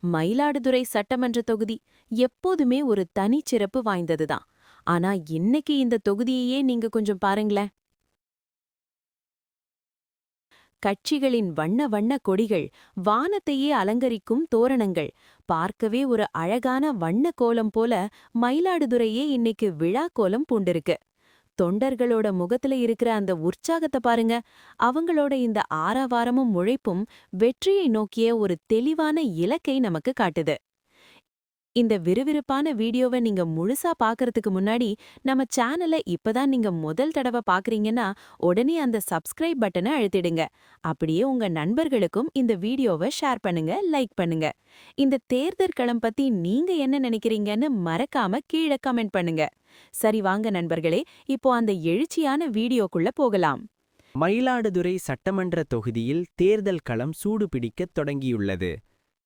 மயிலாடுதுறை சட்டமன்ற தொகுதி எப்போதுமே ஒரு தனிச்சிறப்பு வாய்ந்ததுதான். ஆனா இன்னைக்கு இந்த தொகுதியையே நீங்க கொஞ்சம் பாருங்களேன். கட்சிகளின் வண்ண வண்ண கொடிகள், வானத்தையே அலங்கரிக்கும் தோரணங்கள், பார்க்கவே ஒரு அழகான வண்ண கோலம் போல மயிலாடுதுறையே இன்னைக்கு விழா கோலம் பூண்டிருக்கு. தொண்டர்களோட முகத்துல இருக்கிற அந்த உற்சாகத்தை பாருங்க. அவங்களோட இந்த ஆரவாரமும் உழைப்பும் வெற்றியை நோக்கிய ஒரு தெளிவான இலக்கை நமக்கு காட்டுது. இந்த விறுவிறுப்பான வீடியோவை நீங்க முழுசா பாக்கறதுக்கு முன்னாடி நம்ம சேனலை இப்பதான் நீங்க முதல் தடவை பாக்குறீங்கன்னா உடனே அந்த சப்ஸ்கிரைப் பட்டனை அழுத்திடுங்க. அப்படியே உங்க நண்பர்களுக்கும் இந்த வீடியோவை ஷேர் பண்ணுங்க, லைக் பண்ணுங்க. இந்த தேர்தல் களம் பத்தி நீங்க என்ன நினைக்கிறீங்கன்னு மறக்காம கீழே கமெண்ட் பண்ணுங்க. சரி வாங்க நண்பர்களே, இப்போ அந்த எழுச்சியான வீடியோக்குள்ள போகலாம். மயிலாடுதுறை சட்டமன்ற தொகுதியில் தேர்தல் களம் சூடுபிடிக்கத் தொடங்கியுள்ளது.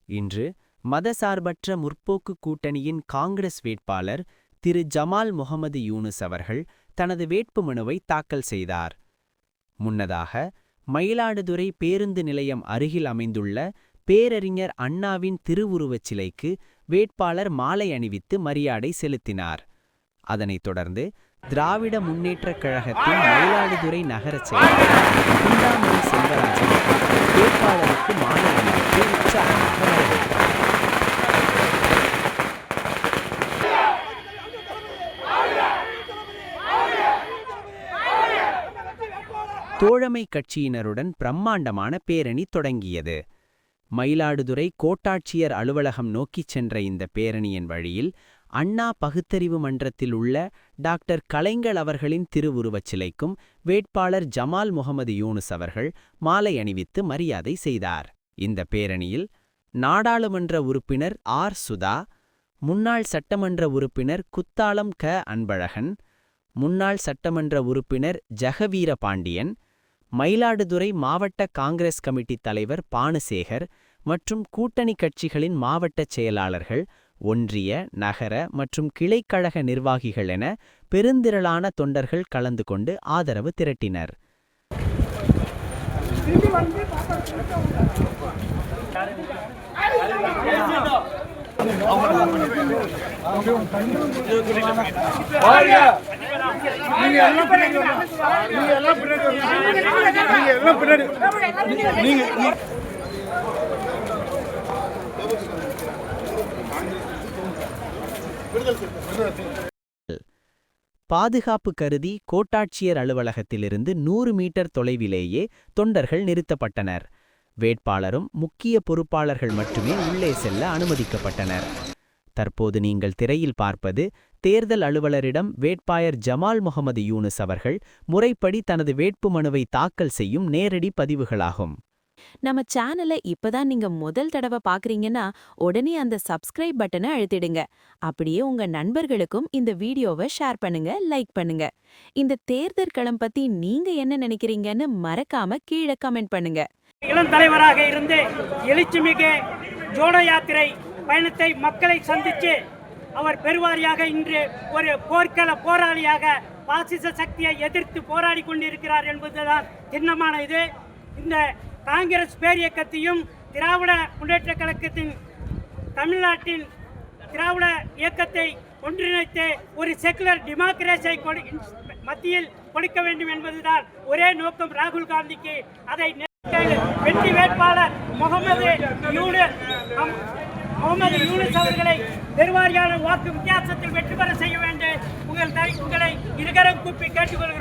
இன்று மதசார்பற்ற முற்போக்கு கூட்டணியின் காங்கிரஸ் வேட்பாளர் திரு ஜமால் முகமது யூனுஸ் அவர்கள் தனது வேட்புமனுவை தாக்கல் செய்தார். முன்னதாக மயிலாடுதுறை பேருந்து நிலையம் அருகில் அமைந்துள்ள பேரறிஞர் அண்ணாவின் திருவுருவச் சிலைக்கு வேட்பாளர் மாலை அணிவித்து மரியாதை செலுத்தினார். அதனைத் தொடர்ந்து திராவிட முன்னேற்றக் கழகத்தின் மயிலாடுதுறை நகர செயலாளர் குண்டாமணி செல்வராஜன் வேட்பாளருக்கு மாலை அணிவித்து உற்சாகமாக வரவேற்றார். தோழமை கட்சியினருடன் பிரம்மாண்டமான பேரணி தொடங்கியது. மயிலாடுதுறை கோட்டாட்சியர் அலுவலகம் நோக்கிச் சென்ற இந்த பேரணியின் வழியில் அண்ணா பகுத்தறிவு மன்றத்தில் உள்ள டாக்டர் கலைஞர் அவர்களின் திருவுருவச் சிலைக்கும் வேட்பாளர் ஜமால் முகமது யூனுஸ் அவர்கள் மாலை அணிவித்து மரியாதை செய்தார். இந்த பேரணியில் நாடாளுமன்ற உறுப்பினர் ஆர் சுதா, முன்னாள் சட்டமன்ற உறுப்பினர் குத்தாலம் க அன்பழகன், முன்னாள் சட்டமன்ற உறுப்பினர் ஜெகவீர பாண்டியன், மயிலாடுதுறை மாவட்ட காங்கிரஸ் கமிட்டி தலைவர் பானுசேகர் மற்றும் கூட்டணி கட்சிகளின் மாவட்டச் செயலாளர்கள், ஒன்றிய, நகர மற்றும் கிளைக்கழக நிர்வாகிகள் என பெருந்திரளான தொண்டர்கள் கலந்து கொண்டு ஆதரவு திரட்டினர். பாதுகாப்பு கருதி கோட்டாட்சியர் அலுவலகத்திலிருந்து 100 மீட்டர் தொலைவிலேயே தொண்டர்கள் நிறுத்தப்பட்டனர். வேட்பாளரும் முக்கிய பொறுப்பாளர்கள் மட்டுமே உள்ளே செல்ல அனுமதிக்கப்பட்டனர். தற்போது நீங்கள் திரையில் பார்ப்பது தேர்தல் அலுவலரிடம் வேட்பாளர் ஜமால் முகமது யூனுஸ் அவர்கள் முறைப்படி தனது வேட்புமனுவை தாக்கல் செய்யும் நேரடி பதிவுகளாகும். நம்ம சேனலை இப்பதான் நீங்க முதல் தடவை பாக்குறீங்கன்னா உடனே அந்த சப்ஸ்கிரைப் பட்டனை அழுத்திடுங்க. அப்படியே உங்க நண்பர்களுக்கும் இந்த வீடியோவை ஷேர் பண்ணுங்க, லைக் பண்ணுங்க. இந்த தேர்தல் களம் பத்தி நீங்க என்ன நினைக்கிறீங்கன்னு மறக்காம கீழே கமெண்ட் பண்ணுங்க. இளம் தலைவராக இருந்து எழுச்சிமிகு ஜோடோ யாத்திரை பயணத்தை மக்களை சந்தித்து அவர் பெருவாரியாக இன்று ஒரு போர்க்கள போராளியாக பாசிச சக்தியை எதிர்த்து போராடி கொண்டிருக்கிறார் என்பதுதான் திண்ணமான இது. இந்த காங்கிரஸ் பேரியக்கத்தையும் திராவிட முன்னேற்ற கழகத்தின் தமிழ்நாட்டின் திராவிட இயக்கத்தை ஒன்றிணைத்து ஒரு செக்குலர் டெமோக்ரஸியை மத்தியில் கொடுக்க வேண்டும் என்பதுதான் ஒரே நோக்கம் ராகுல் காந்திக்கு. அதை வெற்றி வேட்பாளர் முகமது யூனுஸ் அவர்களை பெருவாரியான வாக்கு வித்தியாசத்தில் வெற்றி பெற செய்ய வேண்டும். உங்களை இருகரம் கூப்பி கேட்டுக்கொள்கிறோம்.